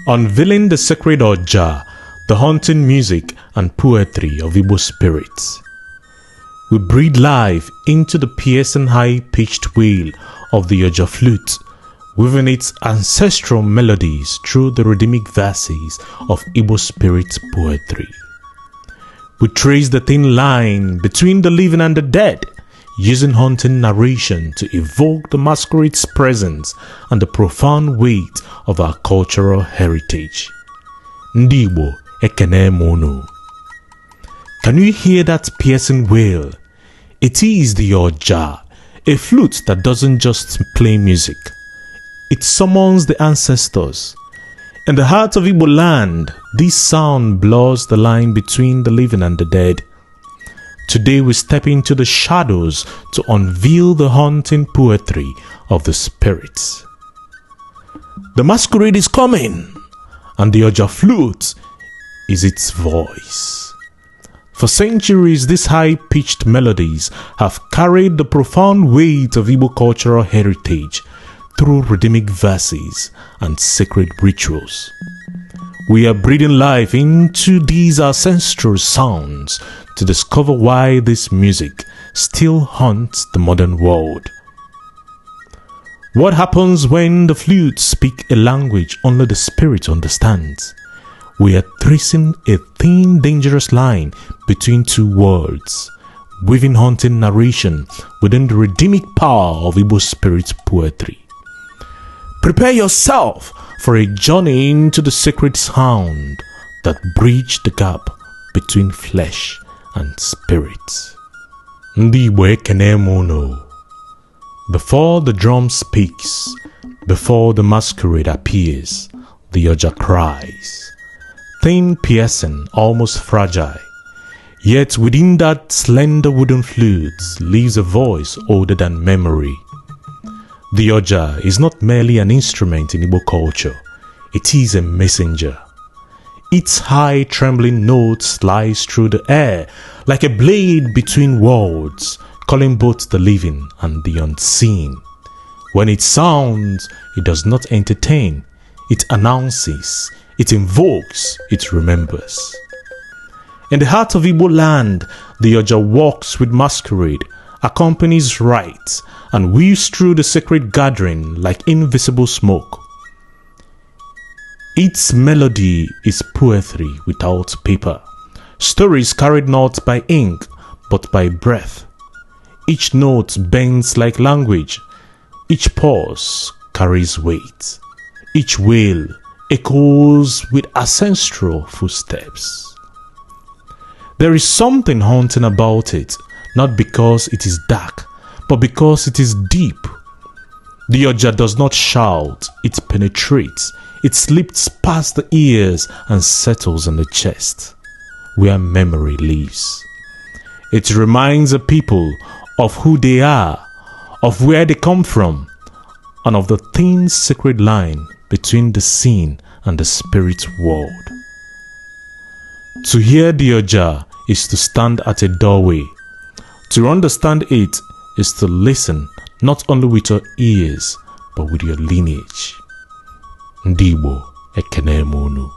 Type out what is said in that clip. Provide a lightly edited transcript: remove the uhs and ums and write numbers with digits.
Unveiling the sacred Oja, the haunting music and poetry of Igbo spirits. We breathe life into the piercing high-pitched wail of the Oja flute, weaving its ancestral melodies through the rhythmic verses of Igbo spirit poetry. We trace the thin line between the living and the dead, using haunting narration to evoke the masquerade's presence and the profound weight of our cultural heritage. Ndị Igbo ekene munu. Can you hear that piercing wail? It is the Oja, a flute that doesn't just play music. It summons the ancestors. In the heart of Igbo land, this sound blurs the line between the living and the dead. Today we step into the shadows to unveil the haunting poetry of the spirits. The masquerade is coming, and the Oja flute is its voice. For centuries, these high-pitched melodies have carried the profound weight of Igbo cultural heritage through rhythmic verses and sacred rituals. We are breathing life into these ancestral sounds to discover why this music still haunts the modern world. What happens when the flutes speak a language only the spirit understands? We are tracing a thin, dangerous line between two worlds, weaving haunting narration within the rhythmic power of Igbo spirit poetry. Prepare yourself for a journey into the sacred sound that bridges the gap between flesh and spirit. Ndị Igbo ekene munu. Before the drum speaks, before the masquerade appears, the Oja cries. Thin, piercing, almost fragile. Yet within that slender wooden flute lives a voice older than memory. The Oja is not merely an instrument in Igbo culture, it is a messenger. Its high trembling note slides through the air like a blade between worlds, calling both the living and the unseen. When it sounds, it does not entertain, it announces, it invokes, it remembers. In the heart of Igbo land, the Oja walks with masquerade, accompanies rites, and weaves through the sacred gathering like invisible smoke. Its melody is poetry without paper, stories carried not by ink but by breath. Each note bends like language, each pause carries weight, each wail echoes with ancestral footsteps. There is something haunting about it, not because it is dark, but because it is deep. The Oja does not shout, it penetrates, it slips past the ears and settles on the chest, where memory lives. It reminds the people of who they are, of where they come from, and of the thin sacred line between the seen and the spirit world. To hear the Oja is to stand at a doorway. To understand it is to listen not only with your ears but with your lineage. Ndị Igbo ekene munu.